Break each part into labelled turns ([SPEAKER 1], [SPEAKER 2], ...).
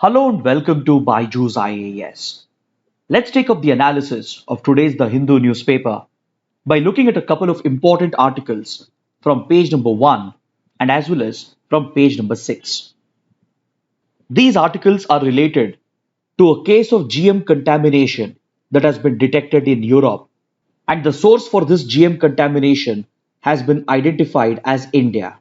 [SPEAKER 1] Hello and welcome to Byju's IAS. Let's take up the analysis of today's The Hindu newspaper by looking at a couple of important articles from page number 1 and as well as from page number 6. These articles are related to a case of GM contamination that has been detected in Europe, and the source for this GM contamination has been identified as India.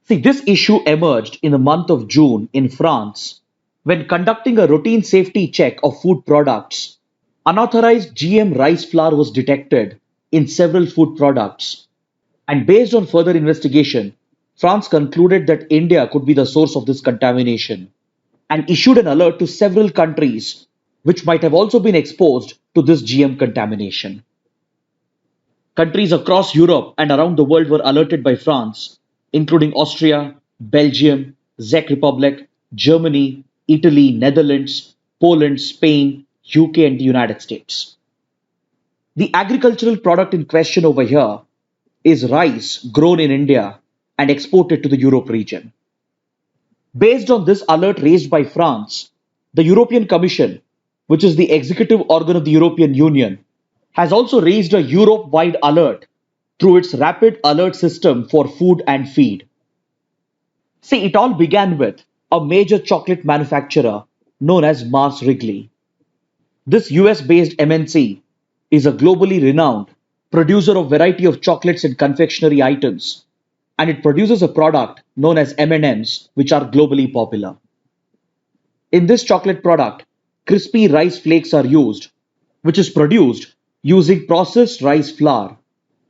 [SPEAKER 1] See, this issue emerged in the month of June in France when conducting a routine safety check of food products. Unauthorized GM rice flour was detected in several food products, and based on further investigation, France concluded that India could be the source of this contamination and issued an alert to several countries which might have also been exposed to this GM contamination. Countries across Europe and around the world were alerted by France, including Austria, Belgium, Czech Republic, Germany, Italy, Netherlands, Poland, Spain, UK, and the United States. The agricultural product in question over here is rice grown in India and exported to the Europe region. Based on this alert raised by France, the European Commission, which is the executive organ of the European Union, has also raised a Europe wide alert through its rapid alert system for food and feed. See, it all began with a major chocolate manufacturer known as Mars Wrigley. This US based MNC is a globally renowned producer of variety of chocolates and confectionery items, and it produces a product known as M&Ms, which are globally popular. In this chocolate product, crispy rice flakes are used, which is produced using processed rice flour,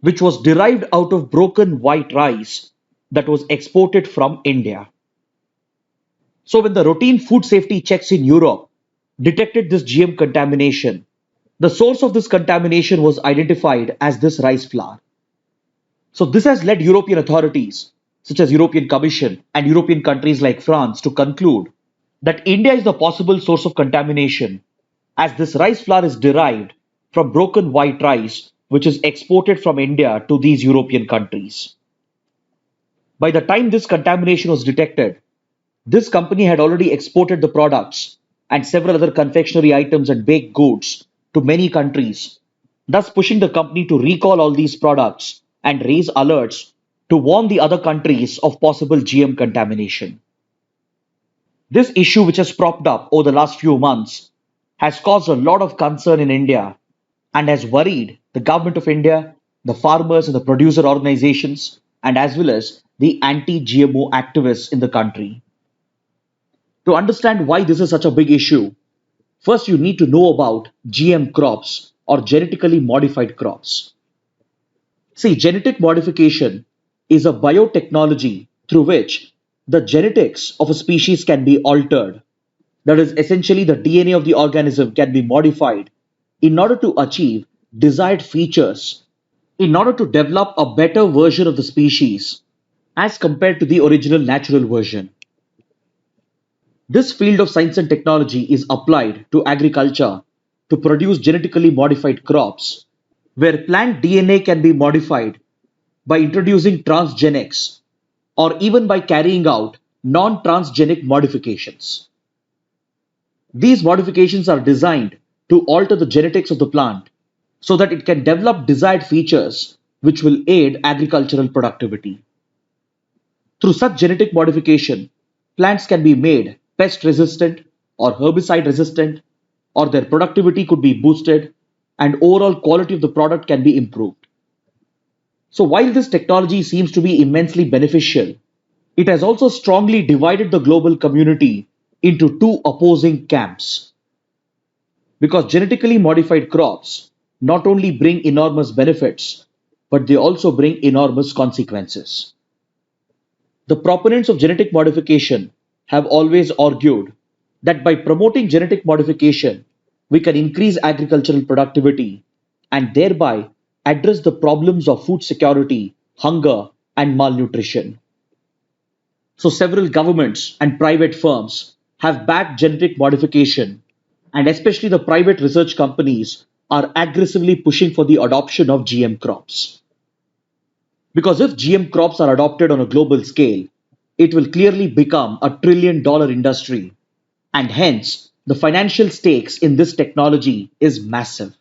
[SPEAKER 1] which was derived out of broken white rice that was exported from India. So, when the routine food safety checks in Europe detected this GM contamination, the source of this contamination was identified as this rice flour. So, this has led European authorities, such as European Commission and European countries like France, to conclude that India is the possible source of contamination, as this rice flour is derived from broken white rice, which is exported from India to these European countries. By the time this contamination was detected, this company had already exported the products and several other confectionery items and baked goods to many countries, thus pushing the company to recall all these products and raise alerts to warn the other countries of possible GM contamination. This issue, which has propped up over the last few months, has caused a lot of concern in India and has worried the government of India, the farmers and the producer organizations, and as well as the anti GMO activists in the country. To understand why this is such a big issue, first you need to know about GM crops or genetically modified crops. See, genetic modification is a biotechnology through which the genetics of a species can be altered. That is, essentially, the DNA of the organism can be modified in order to achieve desired features, in order to develop a better version of the species as compared to the original natural version. This field of science and technology is applied to agriculture to produce genetically modified crops, where plant DNA can be modified by introducing transgenics or even by carrying out non transgenic modifications. These modifications are designed to alter the genetics of the plant so that it can develop desired features which will aid agricultural productivity. Through such genetic modification, plants can be made pest resistant or herbicide resistant, or their productivity could be boosted, and overall quality of the product can be improved. So, while this technology seems to be immensely beneficial, it has also strongly divided the global community into two opposing camps. Because genetically modified crops not only bring enormous benefits, but they also bring enormous consequences. The proponents of genetic modification have always argued that by promoting genetic modification, we can increase agricultural productivity and thereby address the problems of food security, hunger, and malnutrition. So, several governments and private firms have backed genetic modification, and especially the private research companies are aggressively pushing for the adoption of GM crops. Because if GM crops are adopted on a global scale, it will clearly become a $1 trillion industry and hence the financial stakes in this technology is massive.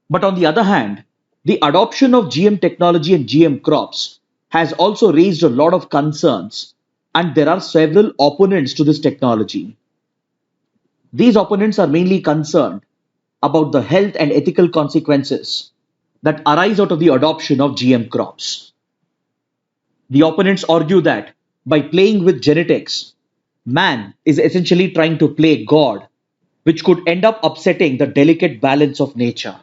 [SPEAKER 1] But on the other hand, the adoption of GM technology and GM crops has also raised a lot of concerns, and there are several opponents to this technology. These opponents are mainly concerned about the health and ethical consequences that arise out of the adoption of GM crops. The opponents argue that by playing with genetics, man is essentially trying to play God, which could end up upsetting the delicate balance of nature.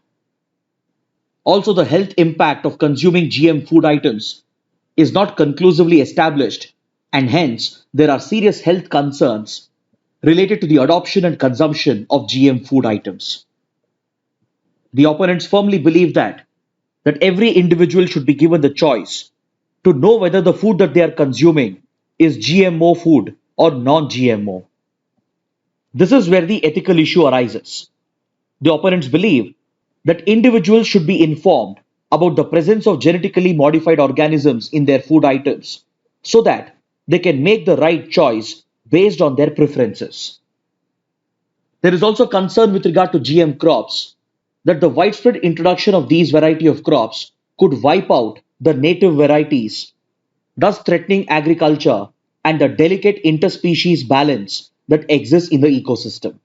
[SPEAKER 1] Also, the health impact of consuming GM food items is not conclusively established, and hence there are serious health concerns related to the adoption and consumption of GM food items. The opponents firmly believe that every individual should be given the choice to know whether the food that they are consuming is GMO food or non-GMO. This is where the ethical issue arises. The opponents believe that individuals should be informed about the presence of genetically modified organisms in their food items so that they can make the right choice based on their preferences. There is also concern with regard to GM crops that the widespread introduction of these variety of crops could wipe out the native varieties, thus threatening agriculture and the delicate interspecies balance that exists in the ecosystem.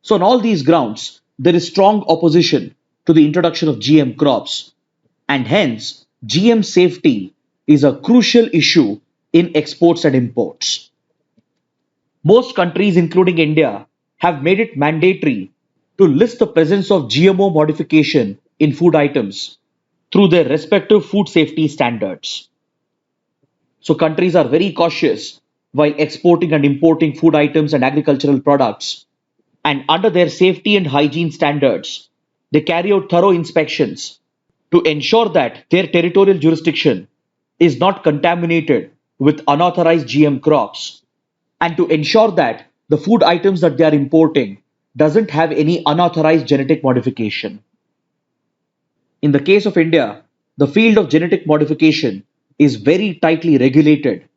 [SPEAKER 1] So, on all these grounds, there is strong opposition to the introduction of GM crops, and hence, GM safety is a crucial issue in exports and imports. Most countries, including India, have made it mandatory to list the presence of GMO modification in food items through their respective food safety standards. So, countries are very cautious while exporting and importing food items and agricultural products. And under their safety and hygiene standards, they carry out thorough inspections to ensure that their territorial jurisdiction is not contaminated with unauthorized GM crops and to ensure that the food items that they are importing doesn't have any unauthorized genetic modification. In the case of India, the field of genetic modification is very tightly regulated,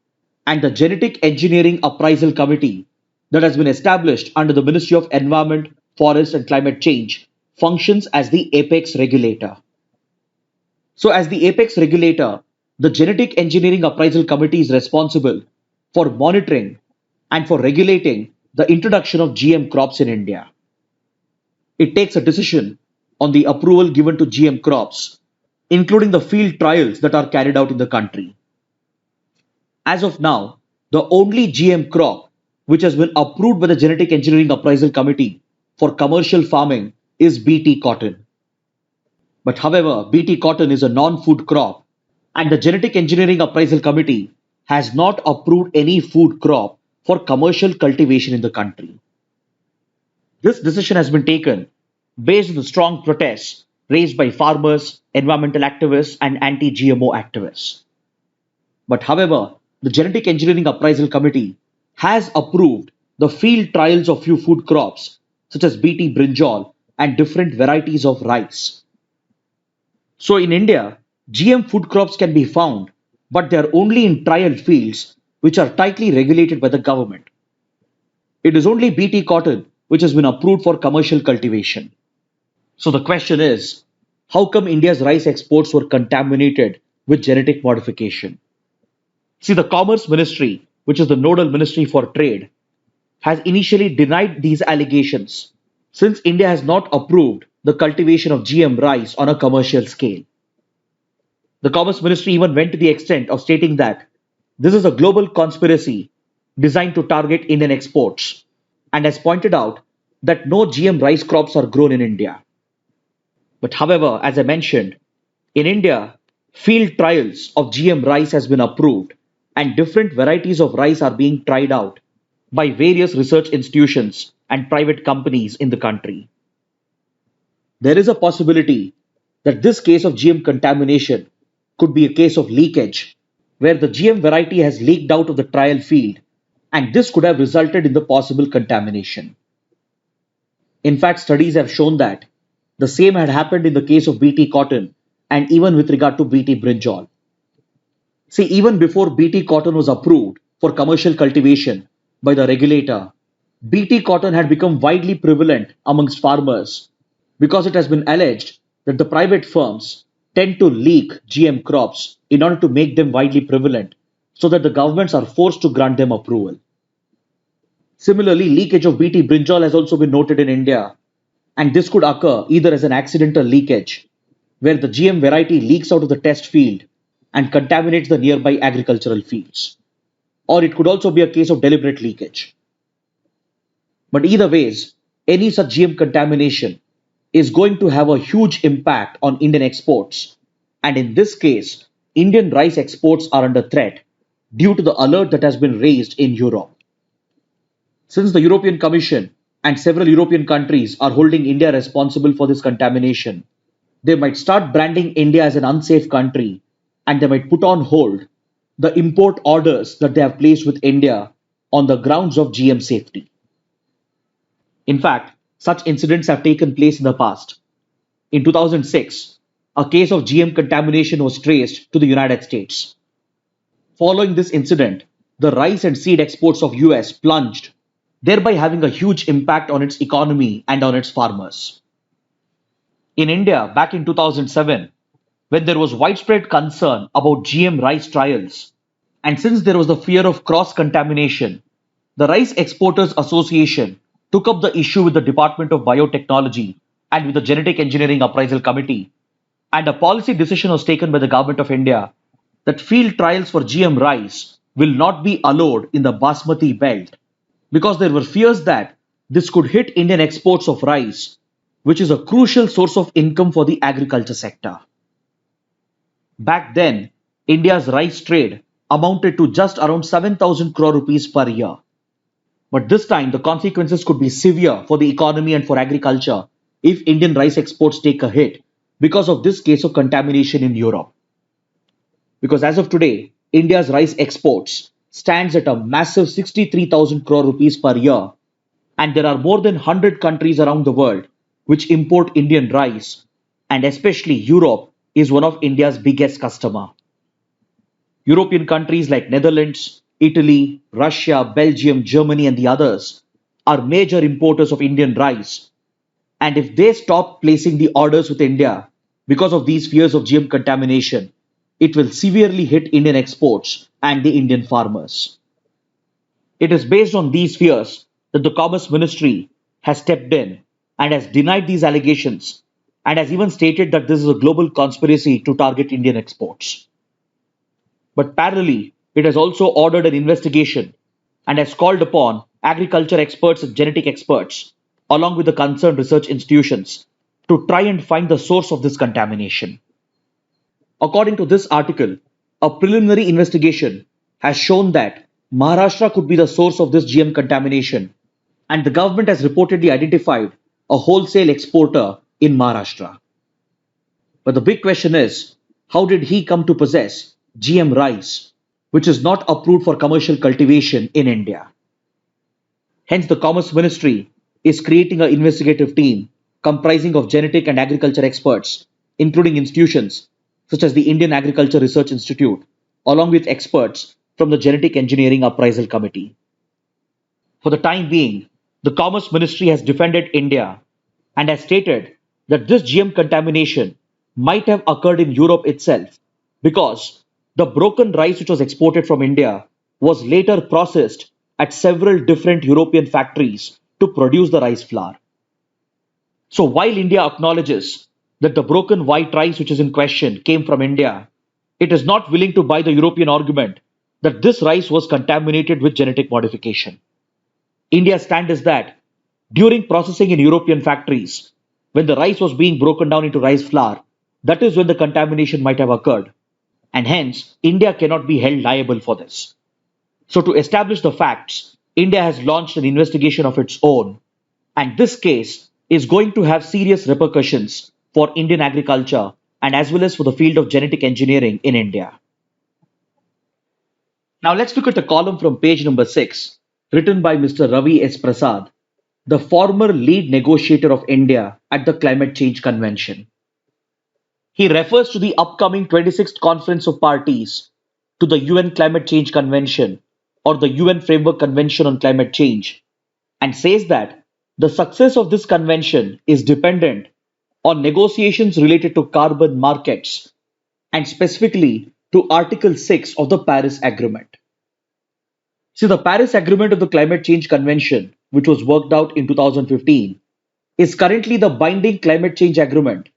[SPEAKER 1] and the Genetic Engineering Appraisal Committee that has been established under the Ministry of Environment, Forest and Climate Change functions as the apex regulator. So, as the apex regulator, the Genetic Engineering Appraisal Committee is responsible for monitoring and for regulating the introduction of GM crops in India. It takes a decision on the approval given to GM crops, including the field trials that are carried out in the country. As of now, the only GM crop which has been approved by the Genetic Engineering Appraisal Committee for commercial farming is BT cotton. But however, BT cotton is a non-food crop, and the Genetic Engineering Appraisal Committee has not approved any food crop for commercial cultivation in the country. This decision has been taken based on the strong protests raised by farmers, environmental activists, and anti GMO activists. But however, the Genetic Engineering Appraisal Committee has approved the field trials of few food crops such as BT brinjal and different varieties of rice. So in India, GM food crops can be found, but they are only in trial fields which are tightly regulated by the government. It is only BT cotton which has been approved for commercial cultivation. So the question is, how come India's rice exports were contaminated with genetic modification? See, the Commerce Ministry, which is the nodal ministry for trade, has initially denied these allegations since India has not approved the cultivation of GM rice on a commercial scale. The Commerce Ministry even went to the extent of stating that this is a global conspiracy designed to target Indian exports and has pointed out that no GM rice crops are grown in India. But however, as I mentioned, in India, field trials of GM rice has been approved and different varieties of rice are being tried out by various research institutions and private companies in the country. There is a possibility that this case of GM contamination could be a case of leakage, where the GM variety has leaked out of the trial field, and this could have resulted in the possible contamination. In fact, studies have shown that the same had happened in the case of BT cotton and even with regard to BT brinjal. See, even before BT cotton was approved for commercial cultivation, by the regulator, BT cotton had become widely prevalent amongst farmers because it has been alleged that the private firms tend to leak GM crops in order to make them widely prevalent so that the governments are forced to grant them approval. Similarly, leakage of BT brinjal has also been noted in India, and this could occur either as an accidental leakage, where the GM variety leaks out of the test field and contaminates the nearby agricultural fields, or it could also be a case of deliberate leakage. But either ways, any such GM contamination is going to have a huge impact on Indian exports. And in this case, Indian rice exports are under threat due to the alert that has been raised in Europe. Since the European Commission and several European countries are holding India responsible for this contamination, they might start branding India as an unsafe country and they might put on hold the import orders that they have placed with India on the grounds of GM safety. In fact, such incidents have taken place in the past. In 2006, a case of GM contamination was traced to the United States. Following this incident, the rice and seed exports of US plunged, thereby having a huge impact on its economy and on its farmers. In India, back in 2007, when there was widespread concern about GM rice trials, and since there was the fear of cross contamination, the Rice Exporters Association took up the issue with the Department of Biotechnology and with the Genetic Engineering Appraisal Committee, and a policy decision was taken by the Government of India that field trials for GM rice will not be allowed in the Basmati belt because there were fears that this could hit Indian exports of rice, which is a crucial source of income for the agriculture sector. Back then, India's rice trade amounted to just around 7,000 crore rupees per year. But this time, the consequences could be severe for the economy and for agriculture if Indian rice exports take a hit because of this case of contamination in Europe. Because as of today, India's rice exports stands at a massive 63,000 crore rupees per year, and there are more than 100 countries around the world which import Indian rice, and especially Europe is one of India's biggest customer. European countries like Netherlands, Italy, Russia, Belgium, Germany and the others are major importers of Indian rice, and if they stop placing the orders with India because of these fears of GM contamination, it will severely hit Indian exports and the Indian farmers. It is based on these fears that the Commerce Ministry has stepped in and has denied these allegations and has even stated that this is a global conspiracy to target Indian exports. But parallelly, it has also ordered an investigation and has called upon agriculture experts and genetic experts, along with the concerned research institutions, to try and find the source of this contamination. According to this article, a preliminary investigation has shown that Maharashtra could be the source of this GM contamination, and the government has reportedly identified a wholesale exporter in Maharashtra. But the big question is, how did he come to possess GM rice, which is not approved for commercial cultivation in India? Hence, the Commerce Ministry is creating an investigative team comprising of genetic and agriculture experts, including institutions such as the Indian Agriculture Research Institute, along with experts from the Genetic Engineering Appraisal Committee. For the time being, the Commerce Ministry has defended India and has stated that this GM contamination might have occurred in Europe itself because the broken rice which was exported from India was later processed at several different European factories to produce the rice flour. So while India acknowledges that the broken white rice which is in question came from India, it is not willing to buy the European argument that this rice was contaminated with genetic modification. India's stand is that during processing in European factories, when the rice was being broken down into rice flour, that is when the contamination might have occurred, and hence India cannot be held liable for this. So, to establish the facts, India has launched an investigation of its own, and this case is going to have serious repercussions for Indian agriculture and as well as for the field of genetic engineering in India. Now, let's look at a column from page number 6, written by Mr. Ravi S. Prasad, the former lead negotiator of India at the Climate Change Convention. He refers to the upcoming 26th Conference of Parties to the UN Climate Change Convention or the UN Framework Convention on Climate Change, and says that the success of this convention is dependent on negotiations related to carbon markets and specifically to Article 6 of the Paris Agreement. See, the Paris Agreement of the Climate Change Convention, which was worked out in 2015, is currently the binding climate change agreement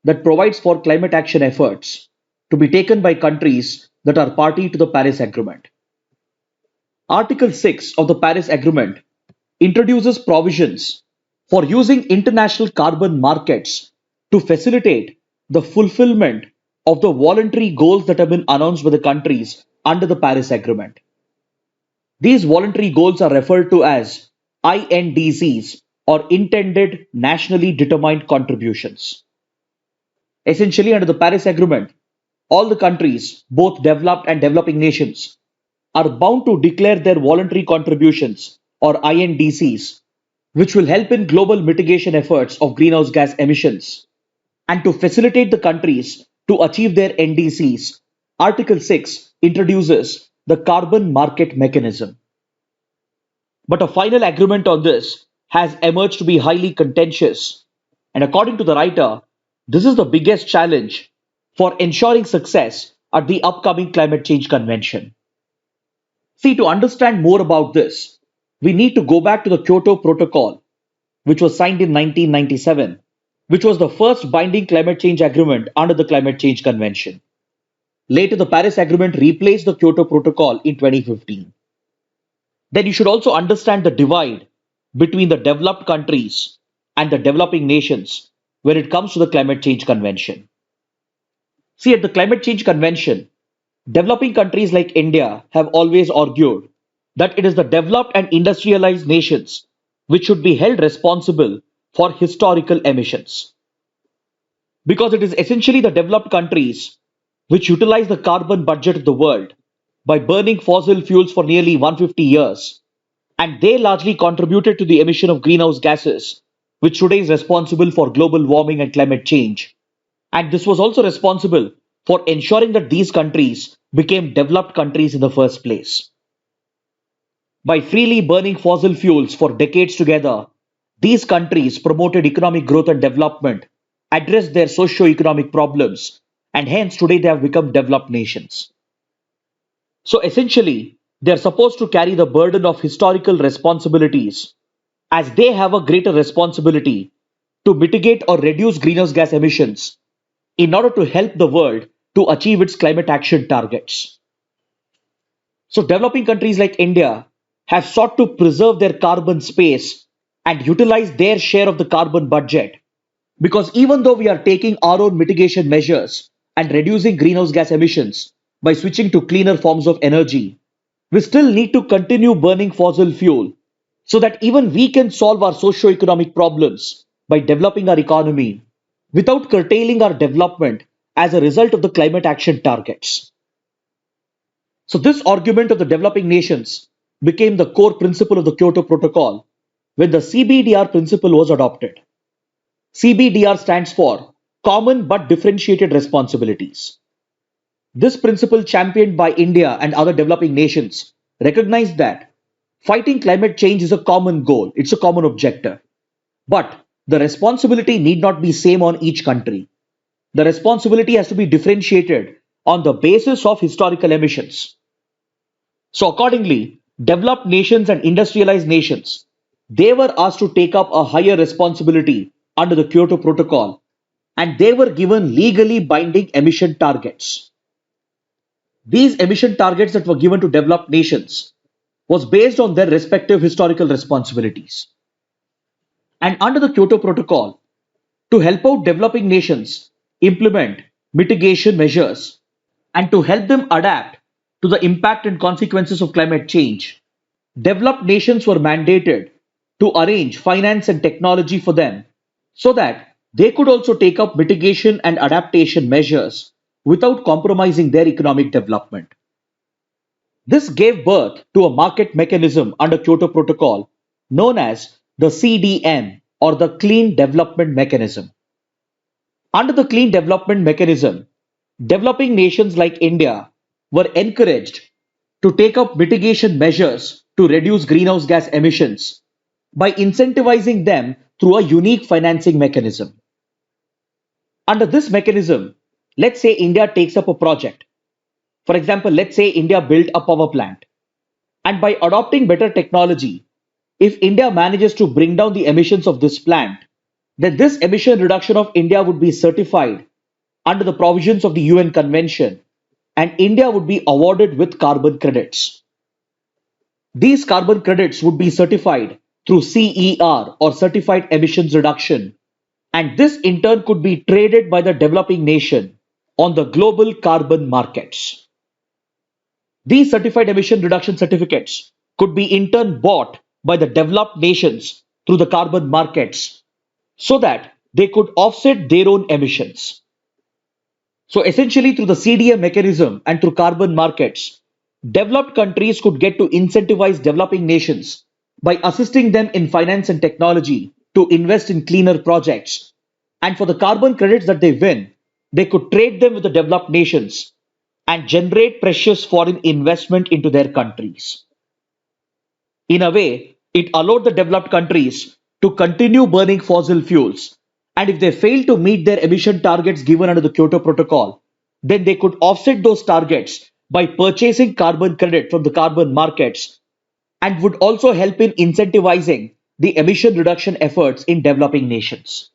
[SPEAKER 1] that provides for climate action efforts to be taken by countries that are party to the Paris Agreement. Article 6 of the Paris Agreement introduces provisions for using international carbon markets to facilitate the fulfillment of the voluntary goals that have been announced by the countries under the Paris Agreement. These voluntary goals are referred to as INDCs or Intended Nationally Determined Contributions. Essentially, under the Paris Agreement, all the countries, both developed and developing nations, are bound to declare their voluntary contributions or INDCs, which will help in global mitigation efforts of greenhouse gas emissions. And to facilitate the countries to achieve their NDCs, Article 6 introduces the carbon market mechanism. But a final agreement on this has emerged to be highly contentious, and according to the writer, this is the biggest challenge for ensuring success at the upcoming climate change convention. See, to understand more about this, we need to go back to the Kyoto Protocol, which was signed in 1997, which was the first binding climate change agreement under the Climate Change Convention. Later, the Paris Agreement replaced the Kyoto Protocol in 2015. Then you should also understand the divide between the developed countries and the developing nations when it comes to the Climate Change Convention. See, at the Climate Change Convention, developing countries like India have always argued that it is the developed and industrialized nations which should be held responsible for historical emissions. Because it is essentially the developed countries which utilize the carbon budget of the world by burning fossil fuels for nearly 150 years, and they largely contributed to the emission of greenhouse gases, which today is responsible for global warming and climate change. And this was also responsible for ensuring that these countries became developed countries in the first place. By freely burning fossil fuels for decades together, these countries promoted economic growth and development, addressed their socio-economic problems, and hence today they have become developed nations. So essentially, they are supposed to carry the burden of historical responsibilities as they have a greater responsibility to mitigate or reduce greenhouse gas emissions in order to help the world to achieve its climate action targets. So developing countries like India have sought to preserve their carbon space and utilize their share of the carbon budget, because even though we are taking our own mitigation measures and reducing greenhouse gas emissions by switching to cleaner forms of energy, we still need to continue burning fossil fuel so that even we can solve our socio-economic problems by developing our economy without curtailing our development as a result of the climate action targets. So this argument of the developing nations became the core principle of the Kyoto Protocol when the CBDR principle was adopted. CBDR stands for Common but Differentiated Responsibilities. This principle, championed by India and other developing nations, recognized that fighting climate change is a common goal, it's a common objective. But the responsibility need not be same on each country. The responsibility has to be differentiated on the basis of historical emissions. So accordingly, developed nations and industrialized nations, they were asked to take up a higher responsibility under the Kyoto Protocol, and they were given legally binding emission targets. These emission targets that were given to developed nations was based on their respective historical responsibilities. And under the Kyoto Protocol, to help out developing nations implement mitigation measures and to help them adapt to the impact and consequences of climate change, developed nations were mandated to arrange finance and technology for them so that they could also take up mitigation and adaptation measures without compromising their economic development. This gave birth to a market mechanism under Kyoto Protocol known as the CDM, or the Clean Development Mechanism. Under the Clean Development Mechanism, developing nations like India were encouraged to take up mitigation measures to reduce greenhouse gas emissions by incentivizing them through a unique financing mechanism. Under this mechanism, let's say India takes up a project. For example, let's say India built a power plant. And by adopting better technology, if India manages to bring down the emissions of this plant, then this emission reduction of India would be certified under the provisions of the UN Convention, and India would be awarded with carbon credits. These carbon credits would be certified through CER or Certified Emissions Reduction, and this in turn could be traded by the developing nation on the global carbon markets. These certified emission reduction certificates could be in turn bought by the developed nations through the carbon markets so that they could offset their own emissions. So essentially through the CDM mechanism and through carbon markets, developed countries could get to incentivize developing nations by assisting them in finance and technology to invest in cleaner projects. And for the carbon credits that they win, they could trade them with the developed nations and generate precious foreign investment into their countries. In a way, it allowed the developed countries to continue burning fossil fuels. And if they fail to meet their emission targets given under the Kyoto Protocol, then they could offset those targets by purchasing carbon credit from the carbon markets and would also help in incentivizing the emission reduction efforts in developing nations.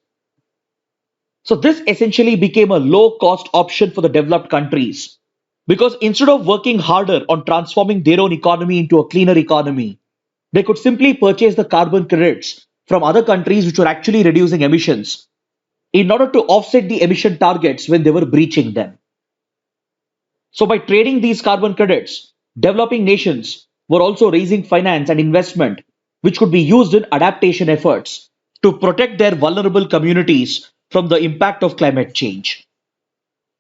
[SPEAKER 1] So this essentially became a low cost option for the developed countries because instead of working harder on transforming their own economy into a cleaner economy, they could simply purchase the carbon credits from other countries which were actually reducing emissions in order to offset the emission targets when they were breaching them. So by trading these carbon credits, developing nations were also raising finance and investment which could be used in adaptation efforts to protect their vulnerable communities from the impact of climate change.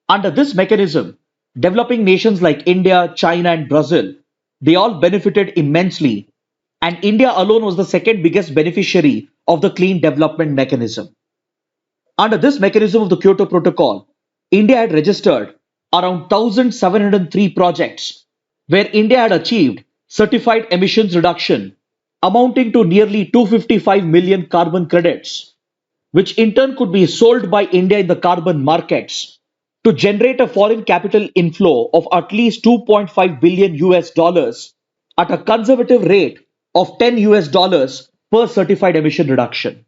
[SPEAKER 1] Under this mechanism, developing nations like India, China, and Brazil, they all benefited immensely, and India alone was the second biggest beneficiary of the Clean Development Mechanism. Under this mechanism of the Kyoto Protocol, India had registered around 1,703 projects where India had achieved certified emissions reduction amounting to nearly 255 million carbon credits, which in turn could be sold by India in the carbon markets to generate a foreign capital inflow of at least 2.5 billion US dollars at a conservative rate of 10 US dollars per certified emission reduction.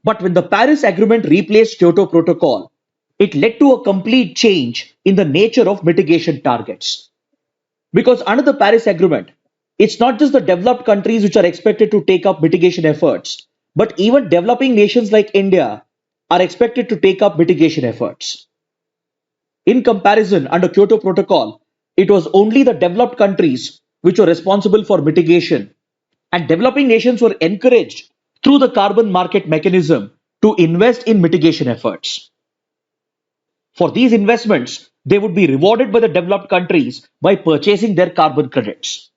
[SPEAKER 1] But when the Paris Agreement replaced Kyoto Protocol, it led to a complete change in the nature of mitigation targets. Because under the Paris Agreement, it's not just the developed countries which are expected to take up mitigation efforts, but even developing nations like India are expected to take up mitigation efforts. In comparison, under Kyoto Protocol, it was only the developed countries which were responsible for mitigation, and developing nations were encouraged through the carbon market mechanism to invest in mitigation efforts. For these investments, they would be rewarded by the developed countries by purchasing their carbon credits.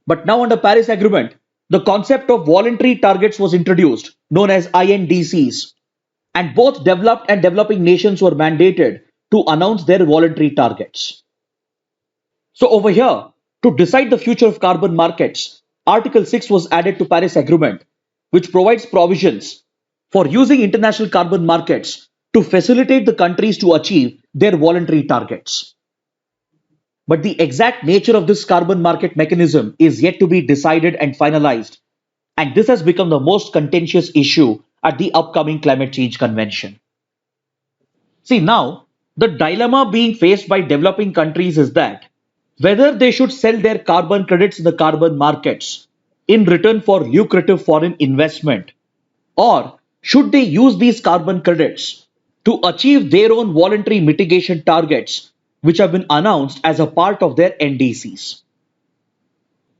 [SPEAKER 1] But now under Paris Agreement, the concept of voluntary targets was introduced, known as INDCs, and both developed and developing nations were mandated to announce their voluntary targets. So over here, to decide the future of carbon markets, Article 6 was added to Paris Agreement, which provides provisions for using international carbon markets to facilitate the countries to achieve their voluntary targets. But the exact nature of this carbon market mechanism is yet to be decided and finalized, and this has become the most contentious issue at the upcoming Climate Change Convention. See, now, the dilemma being faced by developing countries is that whether they should sell their carbon credits in the carbon markets in return for lucrative foreign investment, or should they use these carbon credits to achieve their own voluntary mitigation targets which have been announced as a part of their NDCs.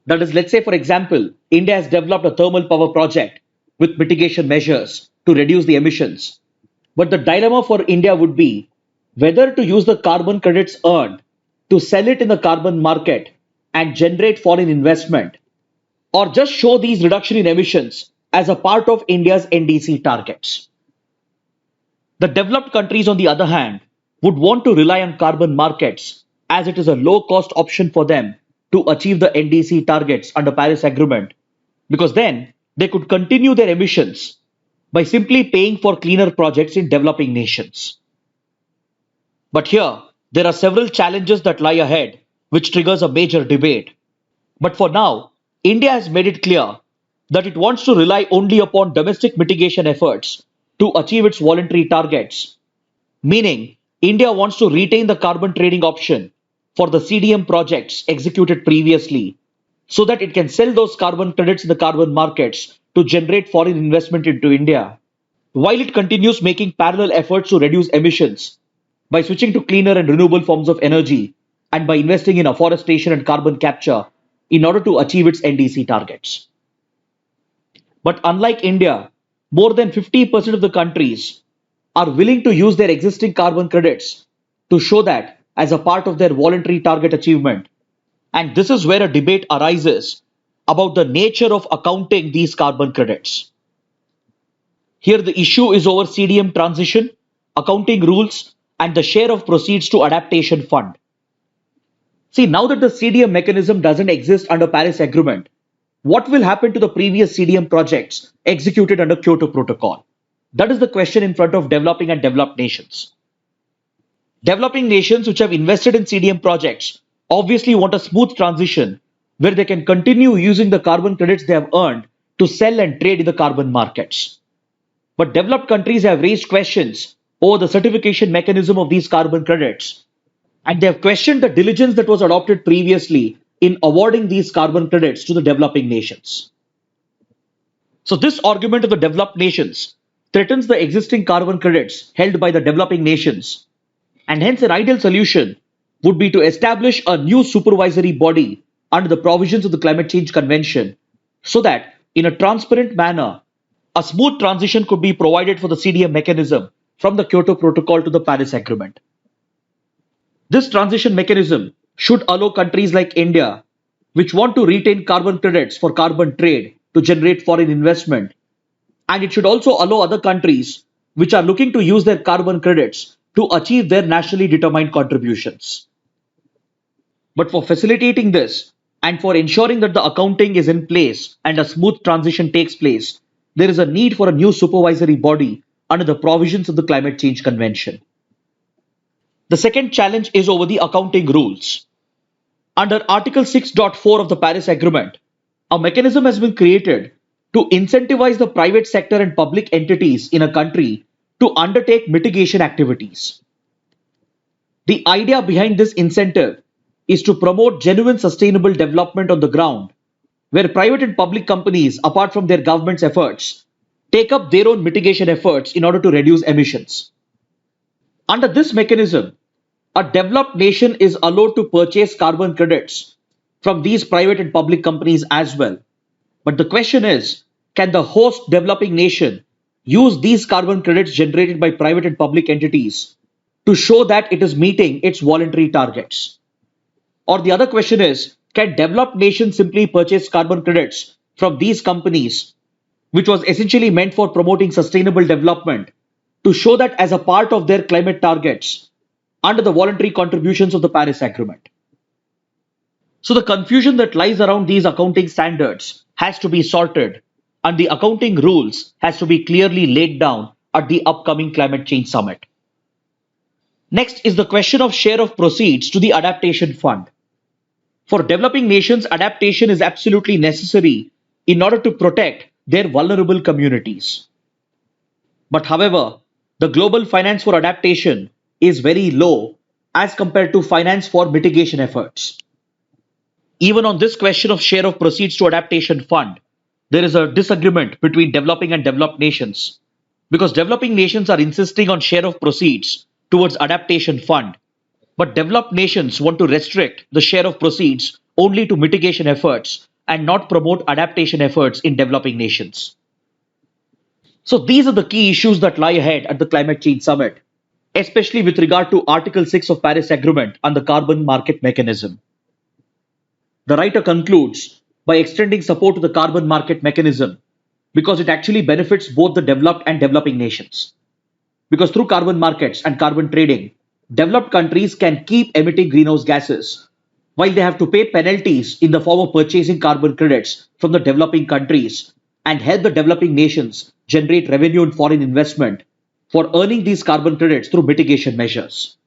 [SPEAKER 1] That is, let's say, for example, India has developed a thermal power project with mitigation measures to reduce the emissions. But the dilemma for India would be whether to use the carbon credits earned to sell it in the carbon market and generate foreign investment, or just show these reduction in emissions as a part of India's NDC targets. The developed countries, on the other hand, would want to rely on carbon markets as it is a low cost option for them to achieve the NDC targets under Paris Agreement, because then they could continue their emissions by simply paying for cleaner projects in developing nations. But here, there are several challenges that lie ahead, which triggers a major debate. But for now, India has made it clear that it wants to rely only upon domestic mitigation efforts to achieve its voluntary targets, meaning India wants to retain the carbon trading option for the CDM projects executed previously so that it can sell those carbon credits in the carbon markets to generate foreign investment into India, while it continues making parallel efforts to reduce emissions by switching to cleaner and renewable forms of energy and by investing in afforestation and carbon capture in order to achieve its NDC targets. But unlike India, more than 50% of the countries are willing to use their existing carbon credits to show that as a part of their voluntary target achievement. And this is where a debate arises about the nature of accounting these carbon credits. Here, the issue is over CDM transition, accounting rules, and the share of proceeds to adaptation fund. See, now that the CDM mechanism doesn't exist under Paris Agreement, what will happen to the previous CDM projects executed under Kyoto Protocol? That is the question in front of developing and developed nations. Developing nations which have invested in CDM projects obviously want a smooth transition where they can continue using the carbon credits they have earned to sell and trade in the carbon markets. But developed countries have raised questions over the certification mechanism of these carbon credits, and they have questioned the diligence that was adopted previously in awarding these carbon credits to the developing nations. So this argument of the developed nations threatens the existing carbon credits held by the developing nations, and hence an ideal solution would be to establish a new supervisory body under the provisions of the Climate Change Convention so that in a transparent manner, a smooth transition could be provided for the CDM mechanism from the Kyoto Protocol to the Paris Agreement. This transition mechanism should allow countries like India, which want to retain carbon credits for carbon trade to generate foreign investment, and it should also allow other countries which are looking to use their carbon credits to achieve their nationally determined contributions. But for facilitating this and for ensuring that the accounting is in place and a smooth transition takes place, there is a need for a new supervisory body under the provisions of the Climate Change Convention. The second challenge is over the accounting rules. Under Article 6.4 of the Paris Agreement, a mechanism has been created to incentivize the private sector and public entities in a country to undertake mitigation activities. The idea behind this incentive is to promote genuine sustainable development on the ground, where private and public companies, apart from their government's efforts, take up their own mitigation efforts in order to reduce emissions. Under this mechanism, a developed nation is allowed to purchase carbon credits from these private and public companies as well. But the question is, can the host developing nation use these carbon credits generated by private and public entities to show that it is meeting its voluntary targets? Or the other question is, can developed nations simply purchase carbon credits from these companies, which was essentially meant for promoting sustainable development, to show that as a part of their climate targets under the voluntary contributions of the Paris Agreement? So the confusion that lies around these accounting standards has to be sorted, and the accounting rules has to be clearly laid down at the upcoming Climate Change Summit. Next is the question of share of proceeds to the Adaptation Fund. For developing nations, adaptation is absolutely necessary in order to protect their vulnerable communities. But however, the global finance for adaptation is very low as compared to finance for mitigation efforts. Even on this question of share of proceeds to adaptation fund, there is a disagreement between developing and developed nations, because developing nations are insisting on share of proceeds towards adaptation fund, but developed nations want to restrict the share of proceeds only to mitigation efforts and not promote adaptation efforts in developing nations. So these are the key issues that lie ahead at the Climate Change Summit, especially with regard to Article 6 of Paris Agreement and the carbon market mechanism. The writer concludes by extending support to the carbon market mechanism because it actually benefits both the developed and developing nations. Because through carbon markets and carbon trading, developed countries can keep emitting greenhouse gases, while they have to pay penalties in the form of purchasing carbon credits from the developing countries and help the developing nations generate revenue and foreign investment for earning these carbon credits through mitigation measures.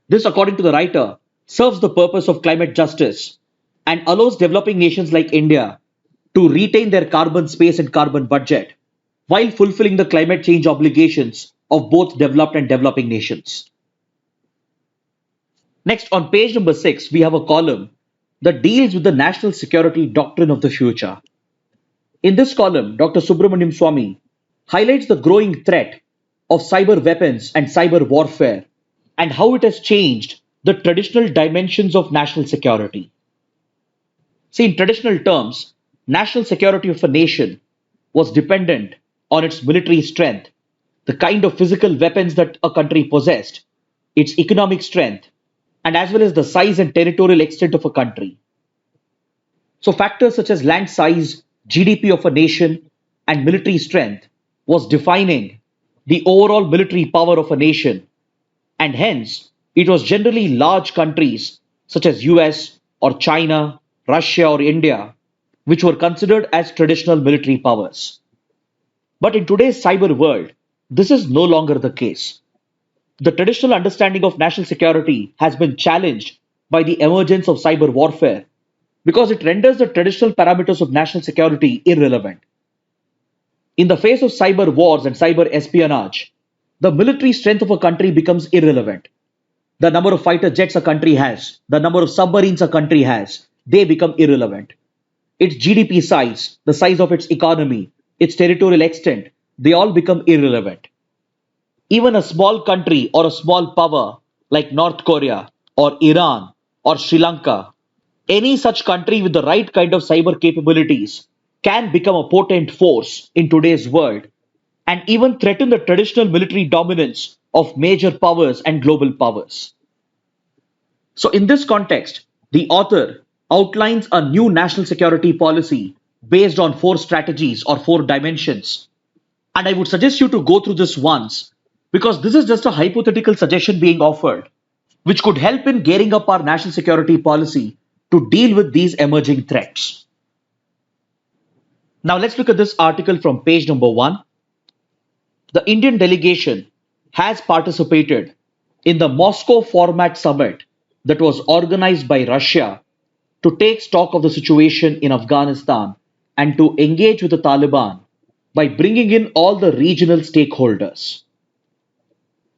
[SPEAKER 1] This, according to the writer, serves the purpose of climate justice and allows developing nations like India to retain their carbon space and carbon budget while fulfilling the climate change obligations of both developed and developing nations. Next, on page number 6, we have a column that deals with the national security doctrine of the future. In this column, Dr. Subramaniam Swamy highlights the growing threat of cyber weapons and cyber warfare and how it has changed the traditional dimensions of national security. See, in traditional terms, national security of a nation was dependent on its military strength, the kind of physical weapons that a country possessed, its economic strength, and as well as the size and territorial extent of a country. So, factors such as land size, GDP of a nation, and military strength was defining the overall military power of a nation, and hence it was generally large countries such as US or China, Russia or India which were considered as traditional military powers. But in today's cyber world, this is no longer the case. The traditional understanding of national security has been challenged by the emergence of cyber warfare because it renders the traditional parameters of national security irrelevant. In the face of cyber wars and cyber espionage, the military strength of a country becomes irrelevant. The number of fighter jets a country has, the number of submarines a country has, they become irrelevant. Its GDP size, the size of its economy, its territorial extent, they all become irrelevant. Even a small country or a small power like North Korea or Iran or Sri Lanka, any such country with the right kind of cyber capabilities can become a potent force in today's world and even threaten the traditional military dominance of major powers and global powers. So, in this context, the author outlines a new national security policy based on four strategies or four dimensions. And I would suggest you to go through this once because this is just a hypothetical suggestion being offered, which could help in gearing up our national security policy to deal with these emerging threats. Now, let's look at this article from page number 1. The Indian delegation has participated in the Moscow Format Summit that was organized by Russia to take stock of the situation in Afghanistan and to engage with the Taliban by bringing in all the regional stakeholders.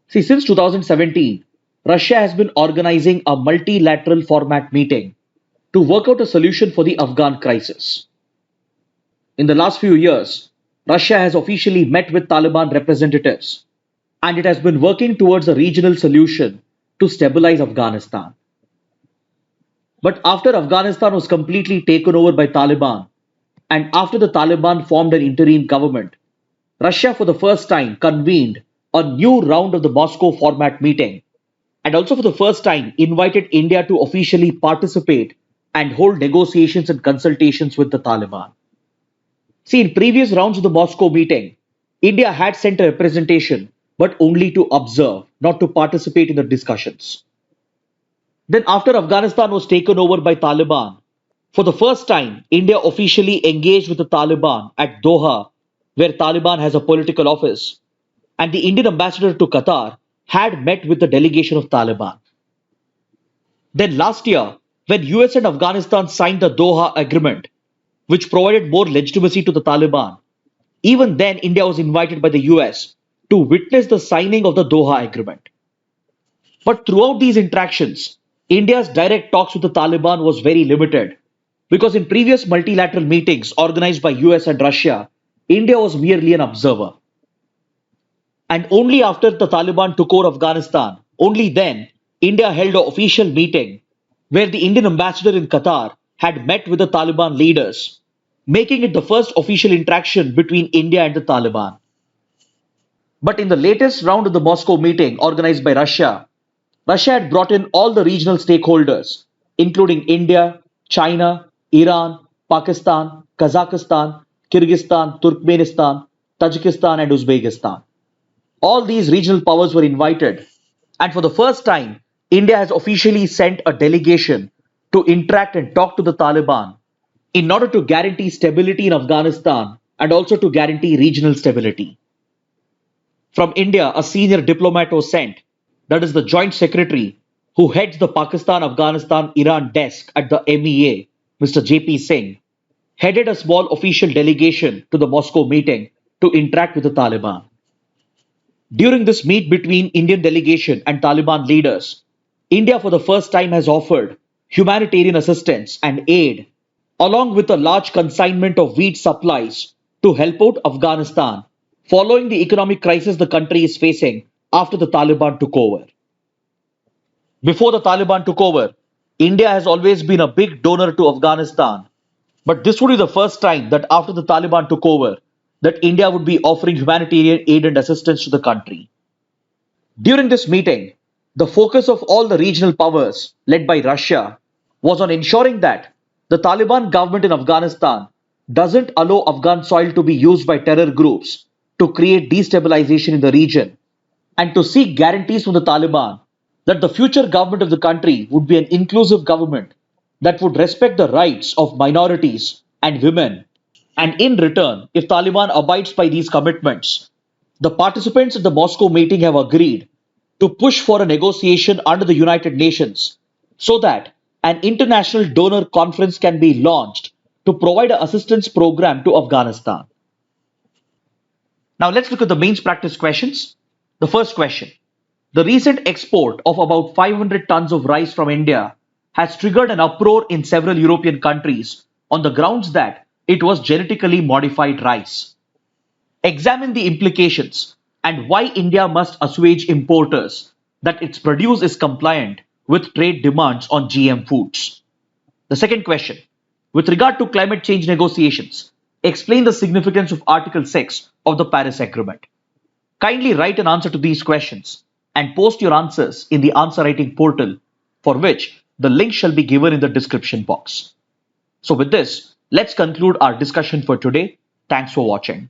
[SPEAKER 1] See, since 2017, Russia has been organizing a multilateral format meeting to work out a solution for the Afghan crisis. In the last few years, Russia has officially met with Taliban representatives and it has been working towards a regional solution to stabilize Afghanistan. But after Afghanistan was completely taken over by Taliban and after the Taliban formed an interim government, Russia for the first time convened a new round of the Moscow format meeting and also for the first time invited India to officially participate and hold negotiations and consultations with the Taliban. See, in previous rounds of the Moscow meeting, India had sent a representation, but only to observe, not to participate in the discussions. Then, after Afghanistan was taken over by Taliban, for the first time, India officially engaged with the Taliban at Doha, where Taliban has a political office, and the Indian ambassador to Qatar had met with the delegation of Taliban. Then last year, when US and Afghanistan signed the Doha Agreement, which provided more legitimacy to the Taliban, even then India was invited by the US to witness the signing of the Doha Agreement. But throughout these interactions, India's direct talks with the Taliban was very limited because in previous multilateral meetings organized by US and Russia, India was merely an observer. And only after the Taliban took over Afghanistan, only then India held an official meeting where the Indian ambassador in Qatar had met with the Taliban leaders, making it the first official interaction between India and the Taliban. But in the latest round of the Moscow meeting organized by Russia, Russia had brought in all the regional stakeholders, including India, China, Iran, Pakistan, Kazakhstan, Kyrgyzstan, Turkmenistan, Tajikistan, and Uzbekistan. All these regional powers were invited, And for the first time, India has officially sent a delegation to interact and talk to the Taliban in order to guarantee stability in Afghanistan and also to guarantee regional stability. From India, a senior diplomat was sent, that is the Joint Secretary who heads the Pakistan Afghanistan Iran desk at the MEA, Mr. JP Singh, headed a small official delegation to the Moscow meeting to interact with the Taliban. During this meet between Indian delegation and Taliban leaders, India for the first time has offered humanitarian assistance and aid, along with a large consignment of wheat supplies to help out Afghanistan following the economic crisis the country is facing after the Taliban took over. Before the Taliban took over, India has always been a big donor to Afghanistan, but this would be the first time that after the Taliban took over, that India would be offering humanitarian aid and assistance to the country. During this meeting, the focus of all the regional powers, led by Russia, was on ensuring that the Taliban government in Afghanistan doesn't allow Afghan soil to be used by terror groups to create destabilization in the region, and to seek guarantees from the Taliban that the future government of the country would be an inclusive government that would respect the rights of minorities and women. And in return, if Taliban abides by these commitments, the participants at the Moscow meeting have agreed to push for a negotiation under the United Nations so that an international donor conference can be launched to provide an assistance program to Afghanistan. Now let's look at the mains practice questions. The first question. The recent export of about 500 tons of rice from India has triggered an uproar in several European countries on the grounds that it was genetically modified rice. Examine the implications and why India must assuage importers that its produce is compliant with trade demands on GM foods. The second question. With regard to climate change negotiations, explain the significance of Article 6 of the Paris Agreement. Kindly write an answer to these questions and post your answers in the answer writing portal, for which the link shall be given in the description box. So with this, let's conclude our discussion for today. Thanks for watching.